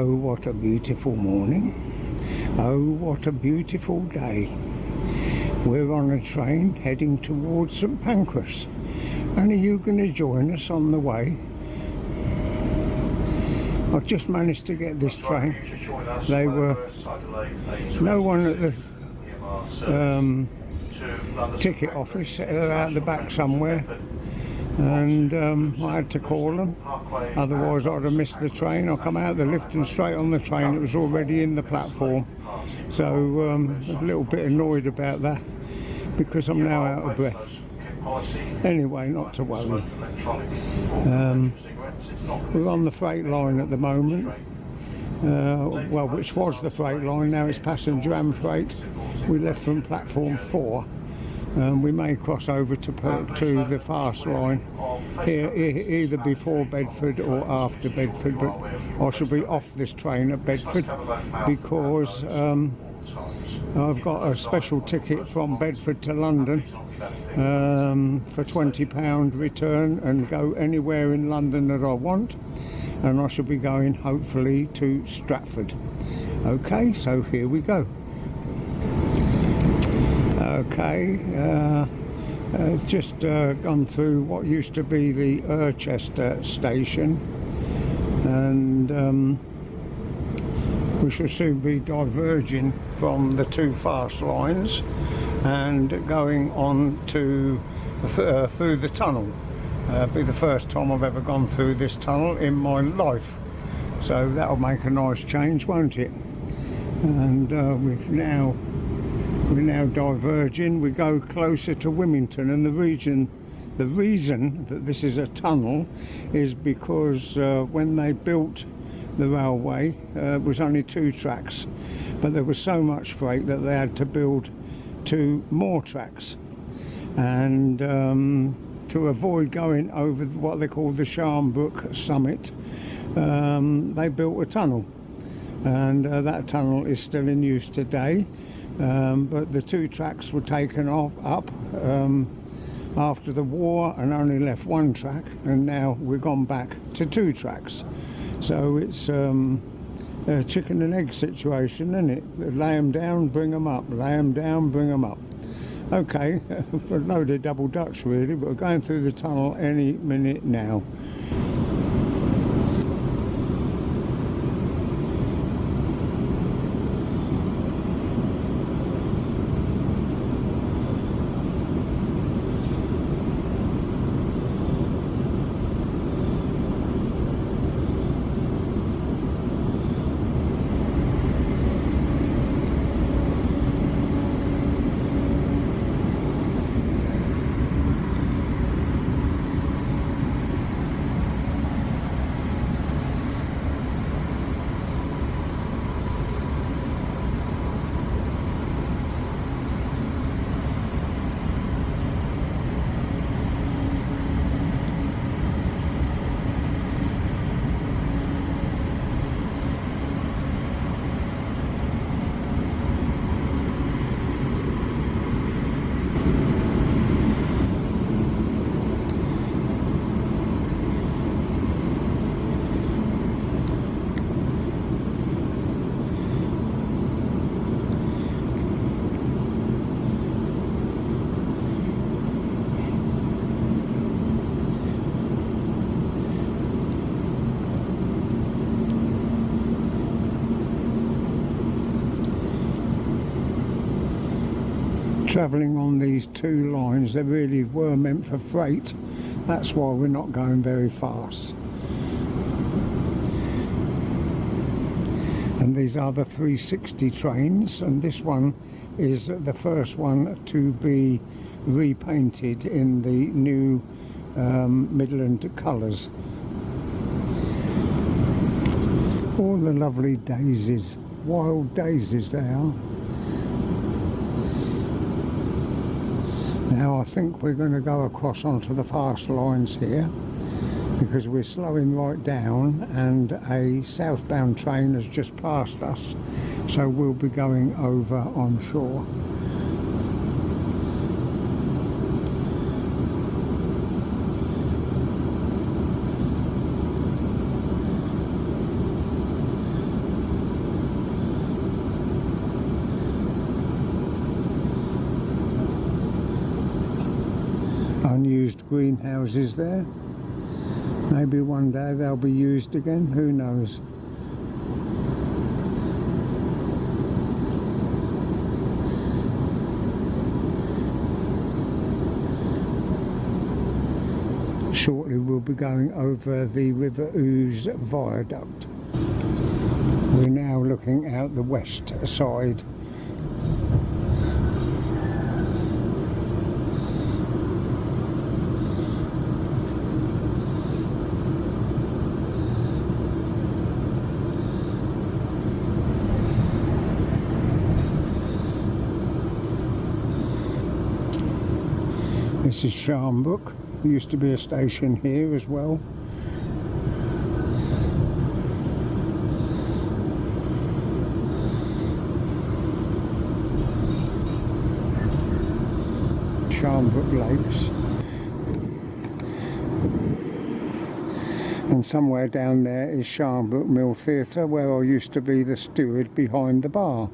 Oh, what a beautiful morning. Oh, what a beautiful day. We're on a train heading towards St Pancras. And are you going to join us on the way? I've just managed to get this train. They were no one at the ticket office. They're out the back somewhere, and I had to call them, otherwise I'd have missed the train. I come out the lift and straight on the train. It was already in the platform, so I'm a little bit annoyed about that because I'm now out of breath. Anyway, not to worry. We're on the freight line at the moment, well, which was the freight line, now it's passenger and freight. We left from platform 4. We may cross over to the fast line here, either before Bedford or after Bedford, but I shall be off this train at Bedford because I've got a special ticket from Bedford to London for £20 return and go anywhere in London that I want, and I shall be going hopefully to Stratford. Okay, so here we go. Okay, just gone through what used to be the Irchester station, and we shall soon be diverging from the 2 fast lines and going on to through the tunnel. Be the first time I've ever gone through this tunnel in my life, so that'll make a nice change, won't it? And we're now diverging. We go closer to Wilmington, and the reason that this is a tunnel is because when they built the railway, it was only 2 tracks, but there was so much freight that they had to build 2 more tracks, and to avoid going over what they call the Sharnbrook Summit, they built a tunnel, and that tunnel is still in use today. But the 2 tracks were taken up after the war and only left 1 track, and now we've gone back to 2 tracks. So it's a chicken and egg situation, isn't it? Lay them down, bring them up, lay them down, bring them up. Okay, a load of double Dutch really, but we're going through the tunnel any minute now. Travelling on these 2 lines, they really were meant for freight. That's why we're not going very fast. And these are the 360 trains, and this one is the first one to be repainted in the new Midland colours. All the lovely daisies, wild daisies they are. Now I think we're going to go across onto the fast lines here because we're slowing right down, and a southbound train has just passed us, so we'll be going over on shore. unused greenhouses there. Maybe one day they'll be used again, who knows. Shortly we'll be going over the River Ouse viaduct. We're now looking out the west side. This is Sharnbrook. There used to be a station here as well. Sharnbrook Lakes. And somewhere down there is Sharnbrook Mill Theatre, where I used to be the steward behind the bar.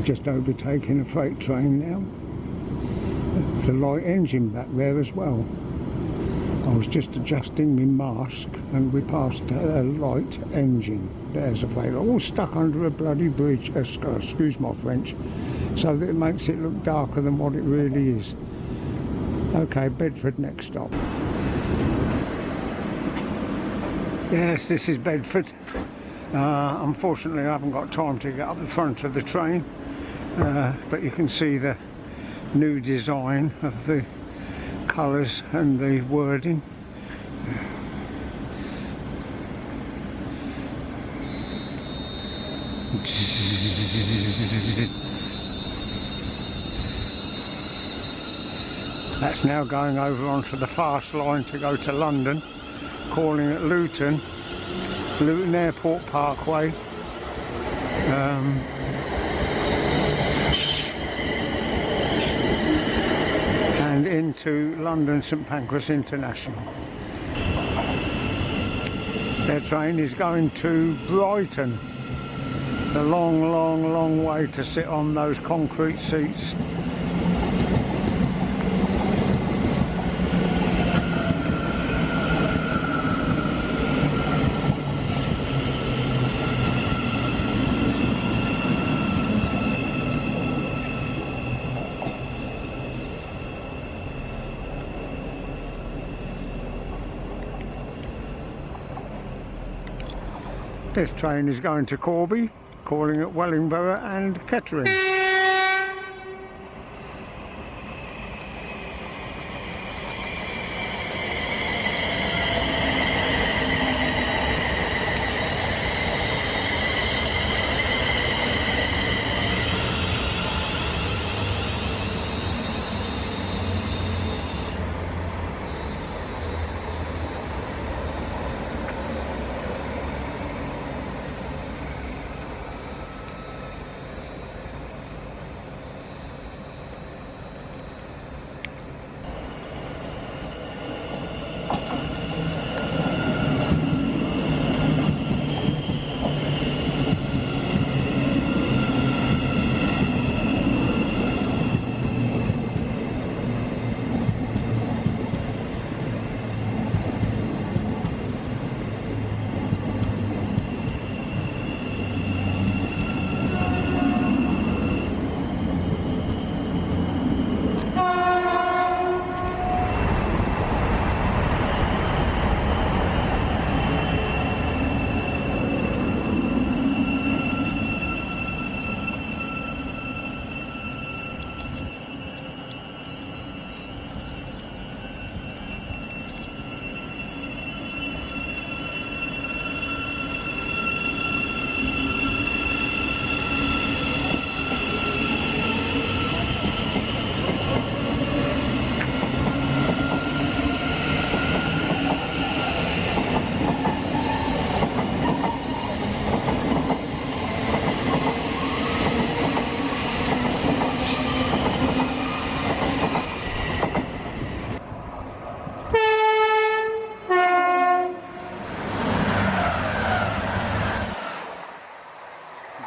Just overtaking a freight train now. There's a light engine back there as well. I was just adjusting my mask and we passed a light engine. There's a freight, all stuck under a bloody bridge, excuse my French, so that it makes it look darker than what it really is. Okay, Bedford next stop. Yes, this is Bedford. Unfortunately I haven't got time to get up the front of the train, but you can see the new design of the colours and the wording. That's now going over onto the fast line to go to London, calling at Luton Airport Parkway. And into London St Pancras International. Their train is going to Brighton. The long way to sit on those concrete seats. This train is going to Corby, calling at Wellingborough and Kettering.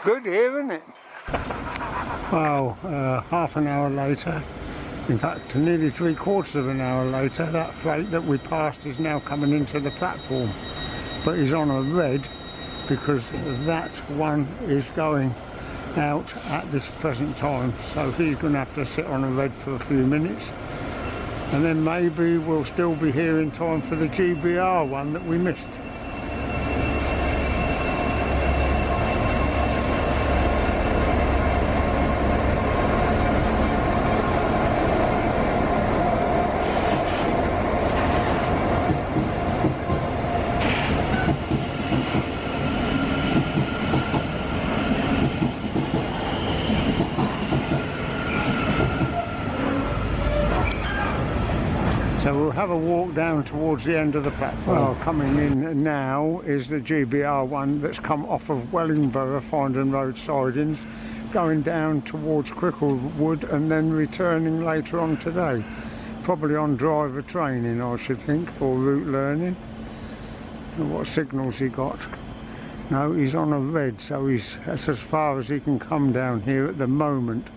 Good here, isn't it? Well, half an hour later, in fact nearly 3/4 of an hour later, that freight that we passed is now coming into the platform. But he's on a red because that one is going out at this present time. So he's going to have to sit on a red for a few minutes. And then maybe we'll still be here in time for the GBR one that we missed. So we'll have a walk down towards the end of the platform. Well, coming in now is the GBR one that's come off of Wellingborough Findon Road sidings, going down towards Cricklewood and then returning later on today. Probably on driver training, I should think, or route learning. And what signals he got? No, he's on a red, so that's as far as he can come down here at the moment.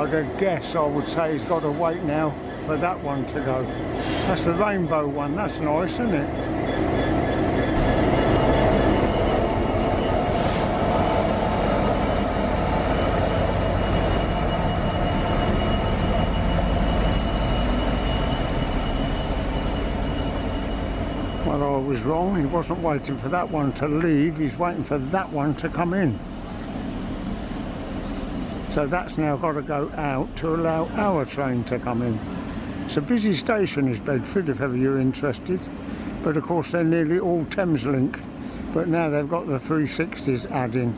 I guess I would say he's got to wait now for that one to go. That's the rainbow one, that's nice, isn't it? Well, I was wrong, he wasn't waiting for that one to leave, he's waiting for that one to come in. So that's now got to go out to allow our train to come in. It's a busy station, is Bedford, if ever you're interested. But of course they're nearly all Thameslink. But now they've got the 360s add-in.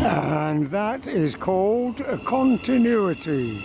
And that is called a continuity.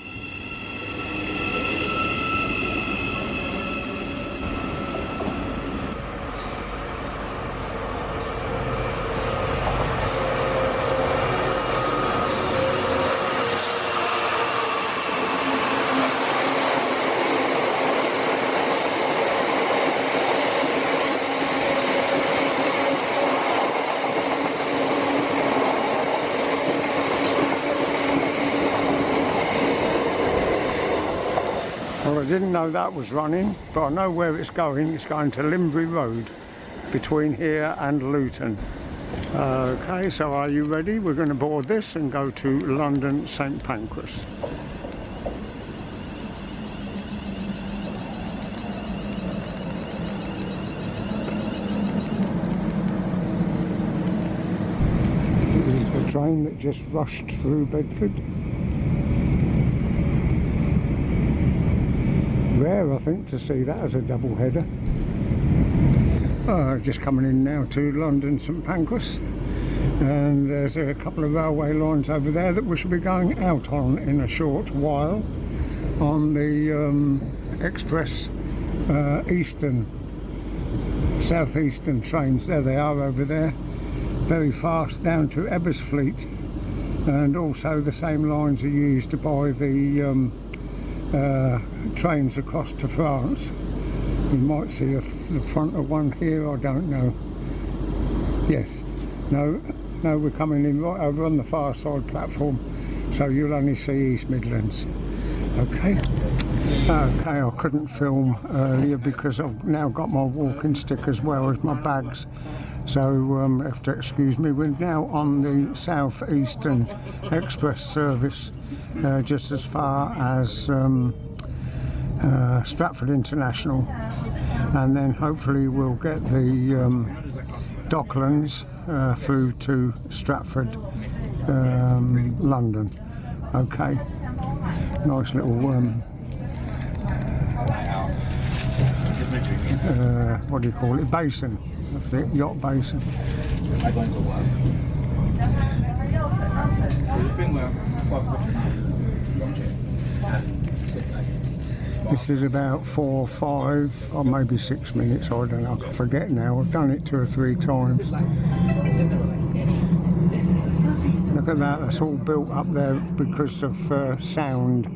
didn't know that was running, but I know where it's going. It's going to Limbury Road, between here and Luton. Okay, so are you ready? We're going to board this and go to London St Pancras. It is the train that just rushed through Bedford. Rare, I think, to see that as a double header. Just coming in now to London St Pancras, and there's a couple of railway lines over there that we shall be going out on in a short while on the express southeastern trains. There they are over there, very fast down to Ebersfleet, and also the same lines are used by the trains across to France. You might see the front of one here, I don't know. Yes, no, we're coming in right over on the far side platform, so you'll only see East Midlands. Okay, I couldn't film earlier because I've now got my walking stick as well as my bags, so you have to excuse me. We're now on the South Eastern Express service, just as far as Stratford International, and then hopefully we'll get the Docklands through to Stratford, London. Okay, nice little what do you call it, basin, that's it, yacht basin. This is about 4 or 5 or maybe 6 minutes, I don't know, I forget now. I've done it 2 or 3 times. Look at that, that's all built up there because of sound.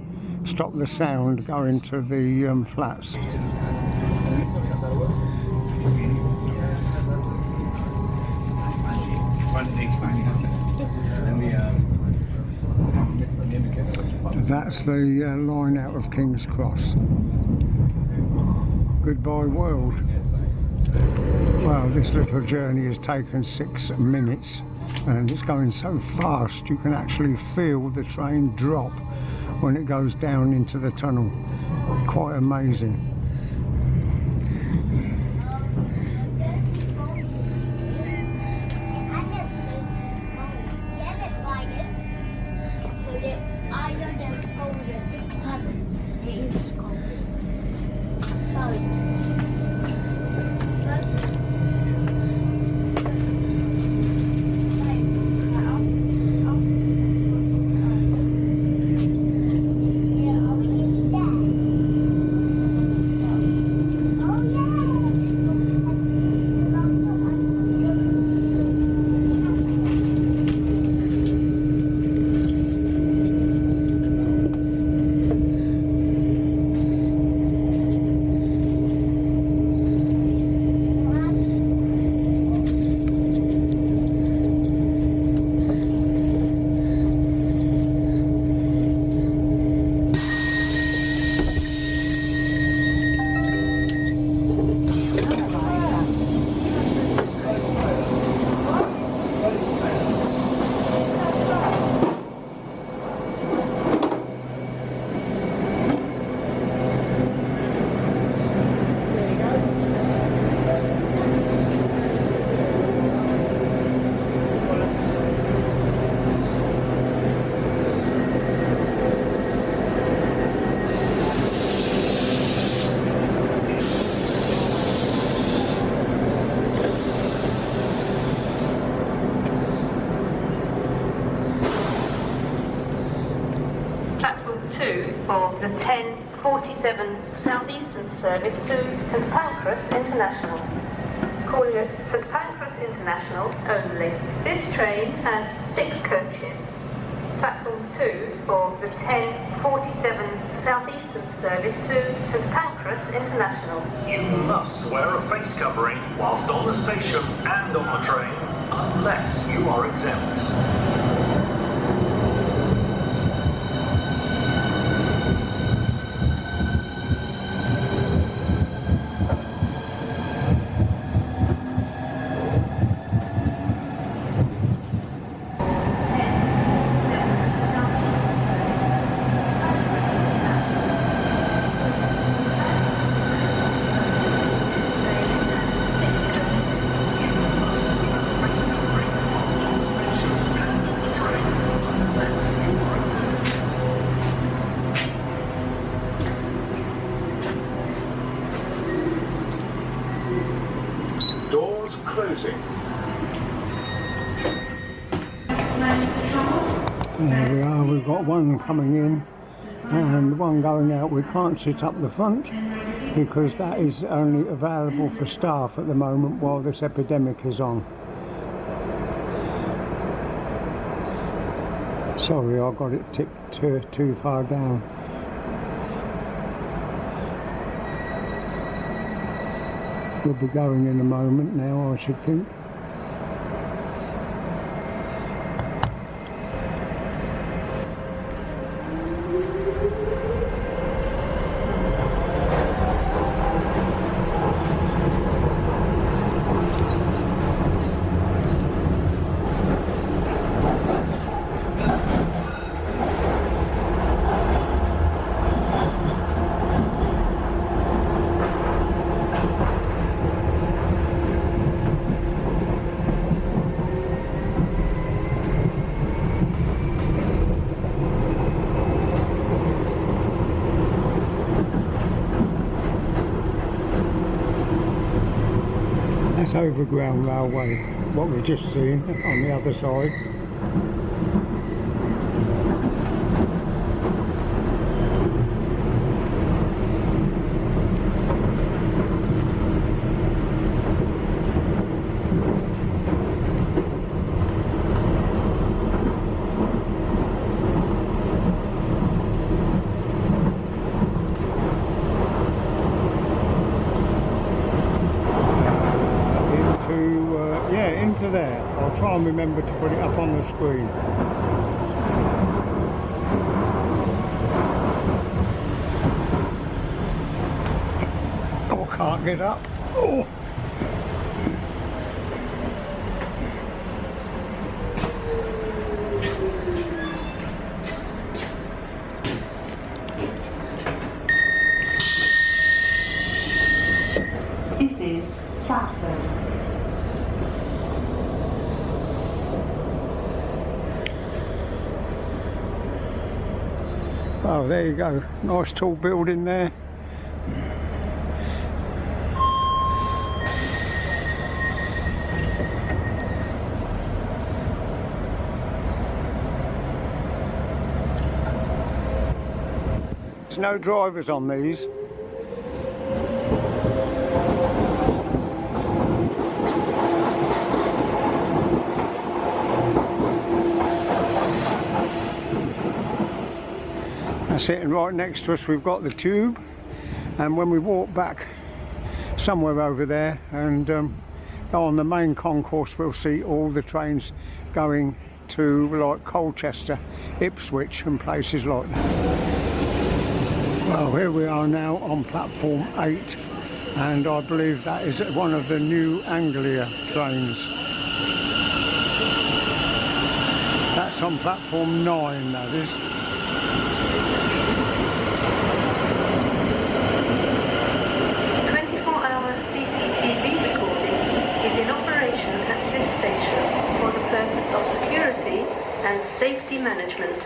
Stop the sound going to the flats. That's the line out of King's Cross. Goodbye world. Well, this little journey has taken 6 minutes and it's going so fast you can actually feel the train drop when it goes down into the tunnel. Quite amazing. For the 10:47 Southeastern service to St Pancras International. Calling at St Pancras International only. This train has 6 coaches. Platform 2 for the 10:47 Southeastern service to St Pancras International. You must wear a face covering whilst on the station and on the train, unless you are exempt. There we are, we've got one coming in and one going out. We can't sit up the front because that is only available for staff at the moment while this epidemic is on. Sorry, I got it tipped too far down. We'll be going in a moment now, I should think. That's Overground Railway, what we've just seen on the other side. Into there. I'll try and remember to put it up on the screen. Oh, I can't get up. Oh. This is Stratford. Oh, there you go. Nice tall building there. There's no drivers on these. Sitting right next to us we've got the tube, and when we walk back somewhere over there and go on the main concourse, we'll see all the trains going to like Colchester, Ipswich and places like that. Well, here we are now on platform 8, and I believe that is one of the new Anglia trains. That's on platform 9, that is. 24-hour CCTV recording is in operation at this station for the purpose of security and safety management.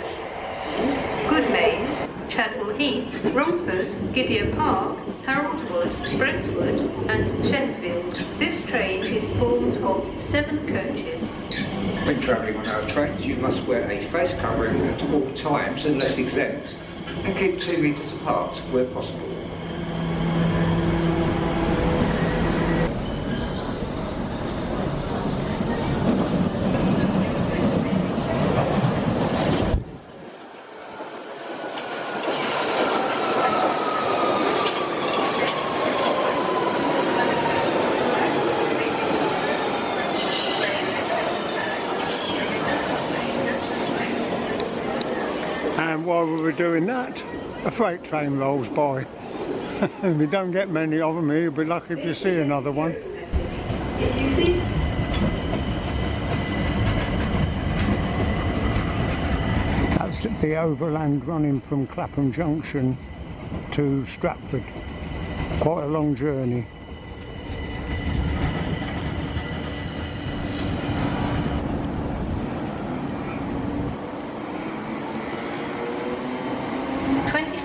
Goodmays, Chadwell Heath, Romford, Gideon Park, Haroldwood, Brentwood and Shenfield. This train is formed of 7 coaches. When travelling on our trains, you must wear a face covering at all times unless exempt, and keep 2 metres apart where possible. And while we were doing that, a freight train rolls by. We don't get many of them here, you'll be lucky if you see another one. That's the overland running from Clapham Junction to Stratford. Quite a long journey.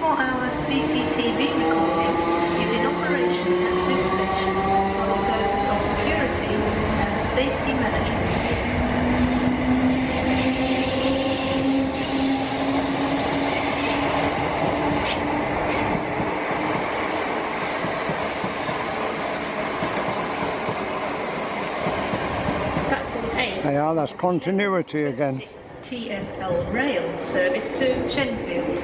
Our CCTV recording is in operation at this station for the purpose of security and safety management. They are, that's continuity again. 26 TfL rail service to Shenfield.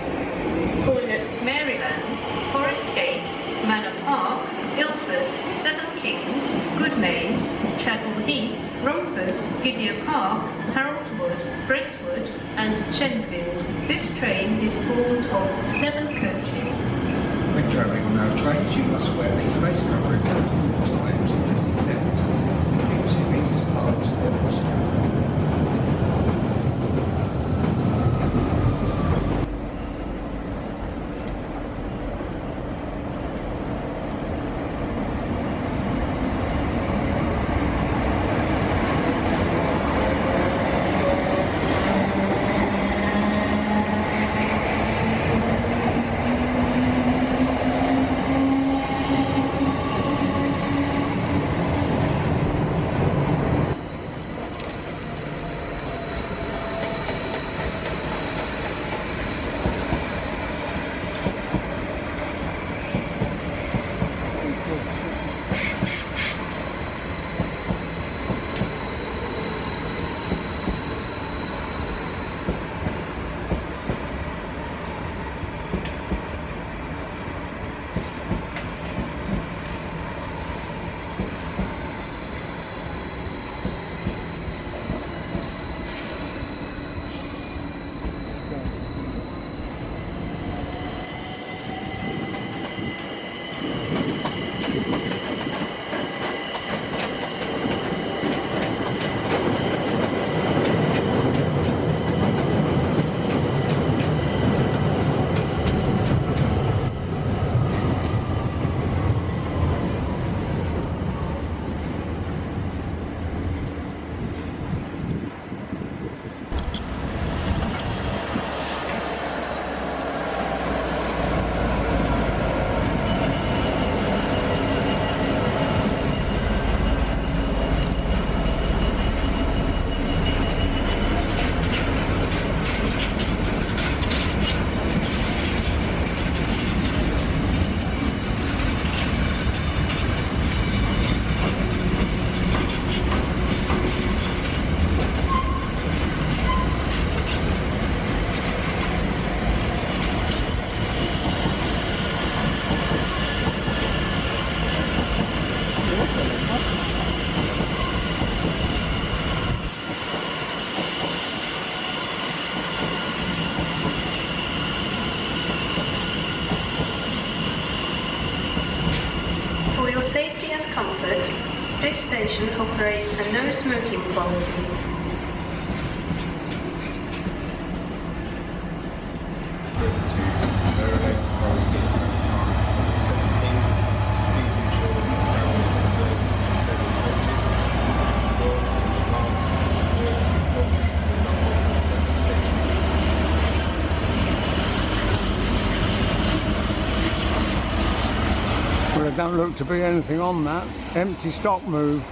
Calling at Maryland, Forest Gate, Manor Park, Ilford, Seven Kings, Goodmains, Chadwell Heath, Romford, Gidea Park, Haroldwood, Brentwood and Shenfield. This train is formed of 7 coaches. When travelling on our trains, you must wear a face covering at all times unless exempt, and keep 2 metres apart where possible. This station operates a no smoking policy. Well, there don't look to be anything on that. Empty stock move.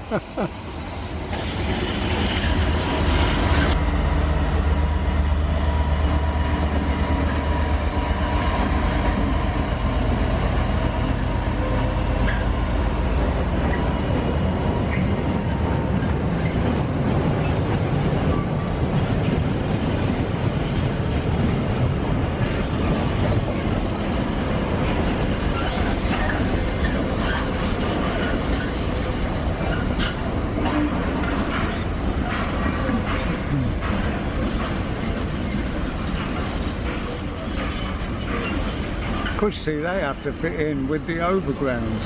Could see they have to fit in with the overground.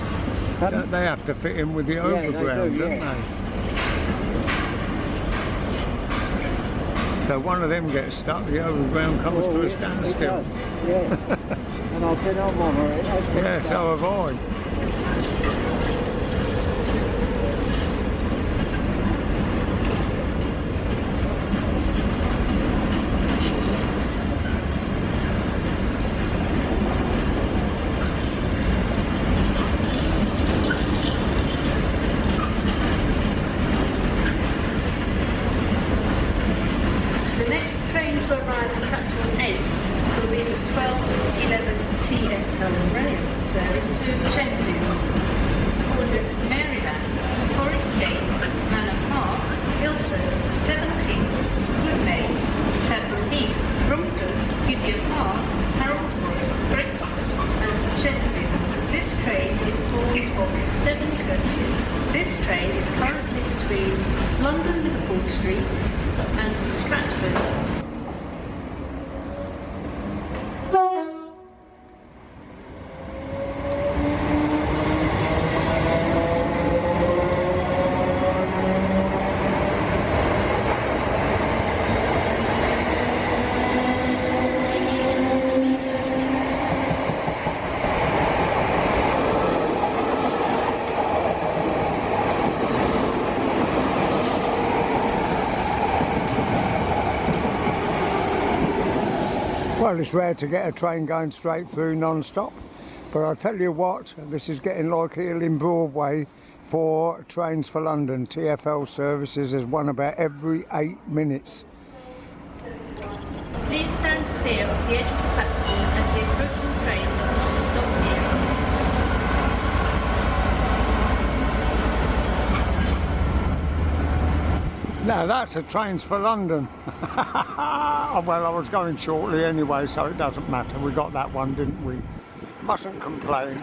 Pardon? They have to fit in with the overground, don't they? So one of them gets stuck, the overground comes to a standstill. Yeah, and I've been on one already. Yeah, so have I. The next train to arrive at platform 8 will be the 12:11 TfL rail service to Shenfield. Called at Maryland, Forest Gate, Manor Park, Ilford, London Liverpool Street and Stratford. Well, it's rare to get a train going straight through non-stop, but I'll tell you what, this is getting like Ealing Broadway for Trains for London. TfL services is one about every 8 minutes. Please stand clear of the edge of the platform as the approaching train does not stop here. Now that's a Trains for London. Well, I was going shortly anyway, so it doesn't matter. We got that one, didn't we? Mustn't complain.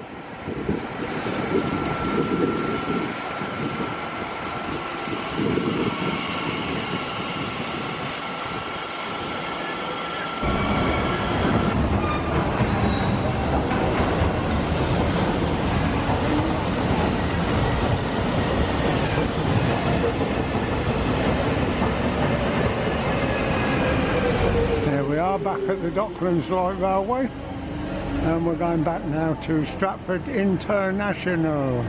We are back at the Docklands Light Railway and we're going back now to Stratford International.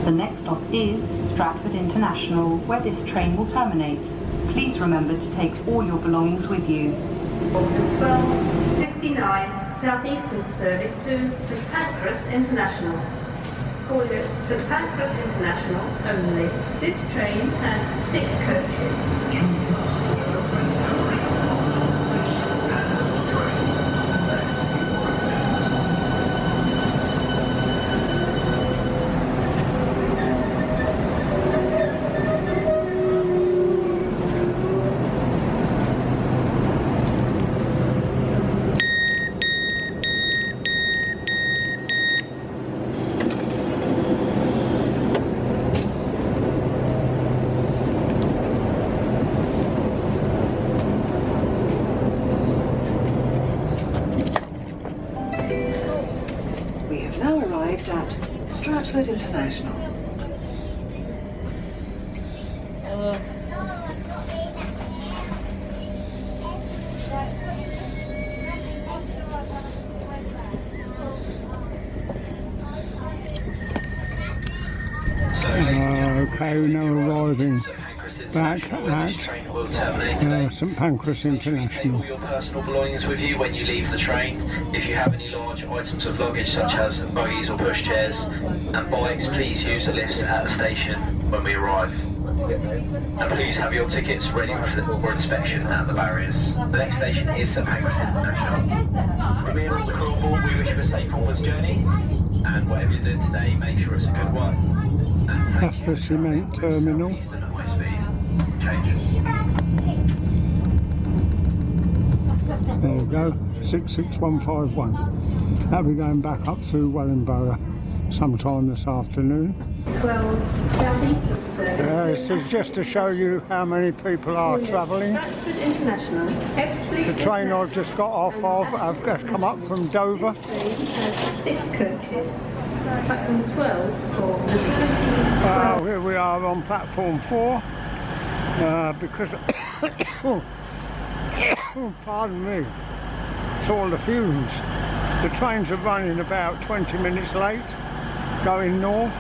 The next stop is Stratford International, where this train will terminate. Please remember to take all your belongings with you. 12:59 Southeastern service to St Pancras International. Calling at St Pancras International only. This train has 6 coaches. You must wear a face covering whilst on the station and on the train, unless you are exempt. We have now arrived at Stratford International. Okay, now arriving back at St Pancras International. All your personal belongings with you when you leave the train. If you have any large items of luggage such as buggies or pushchairs and bikes, please use the lifts at the station when we arrive. And please have your tickets ready for inspection at the barriers. The next station is St Pancras International. From here on the crew on board, we wish you a safe onwards journey. And whatever you're doing today, make sure it's a good one. And That's the cement terminal. Eastern at high speed. Change. There you go, 66151. That'll be going back up through Wellingborough sometime this afternoon. 12 Southeastern Service. This is just to show you how many people are travelling. Bedford International. The train I've just got off of, I've just come up from Dover. This train has 6 coaches. Platform 12 for the Here we are on platform 4 because pardon me, it's all the fumes. The trains are running about 20 minutes late going north,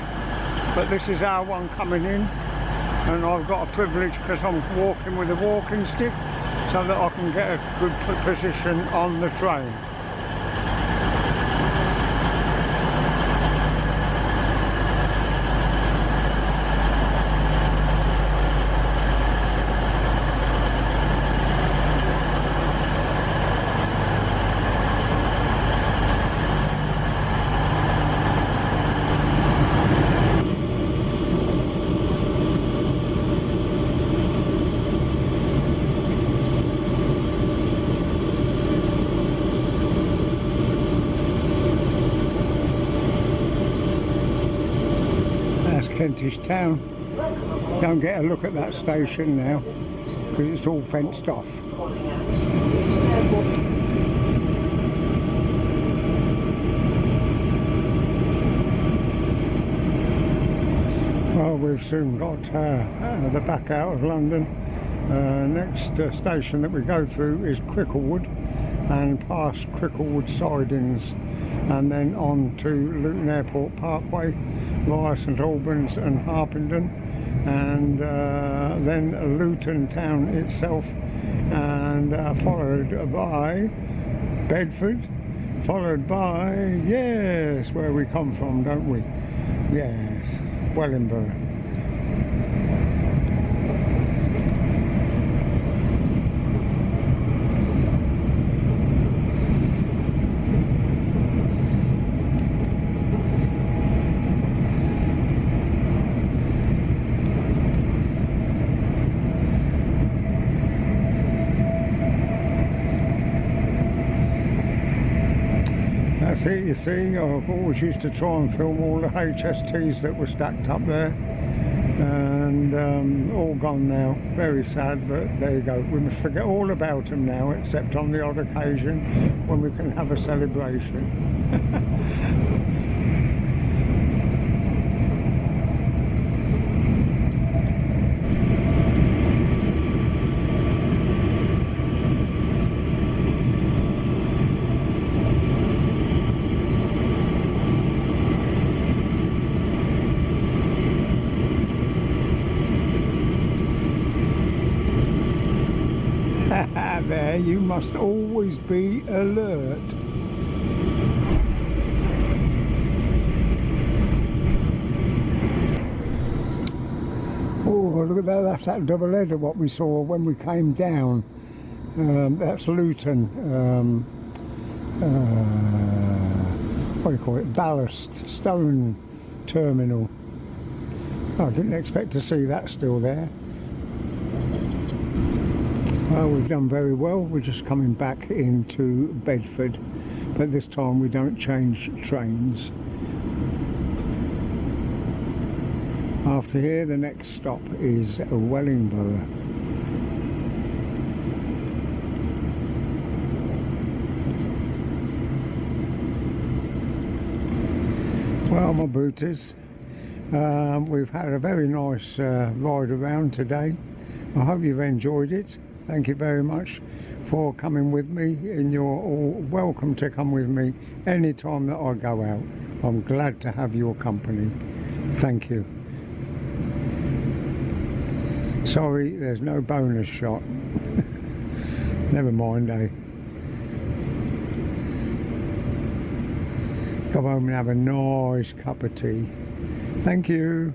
but this is our one coming in, and I've got a privilege because I'm walking with a walking stick so that I can get a good position on the train. Kentish Town. Don't get a look at that station now because it's all fenced off. Well, we've soon got the back out of London. Next station that we go through is Cricklewood, and past Cricklewood sidings, and then on to Luton Airport Parkway via St Albans and Harpenden, and then Luton town itself, and followed by Bedford, followed by, yes, where we come from, don't we? Yes, Wellingborough. That's it, you see, I've always used to try and film all the HSTs that were stacked up there, and all gone now. Very sad, but there you go. We must forget all about them now, except on the odd occasion when we can have a celebration. There, you must always be alert. Oh, look at that, that's that double header what we saw when we came down. That's Luton, what do you call it, ballast stone terminal. I didn't expect to see that still there. Well, we've done very well. We're just coming back into Bedford, but this time we don't change trains. After here, the next stop is Wellingborough. Well, my booters, we've had a very nice ride around today. I hope you've enjoyed it. Thank you very much for coming with me, and you're all welcome to come with me any time that I go out. I'm glad to have your company. Thank you. Sorry, there's no bonus shot. Never mind, eh? Go home and have a nice cup of tea. Thank you.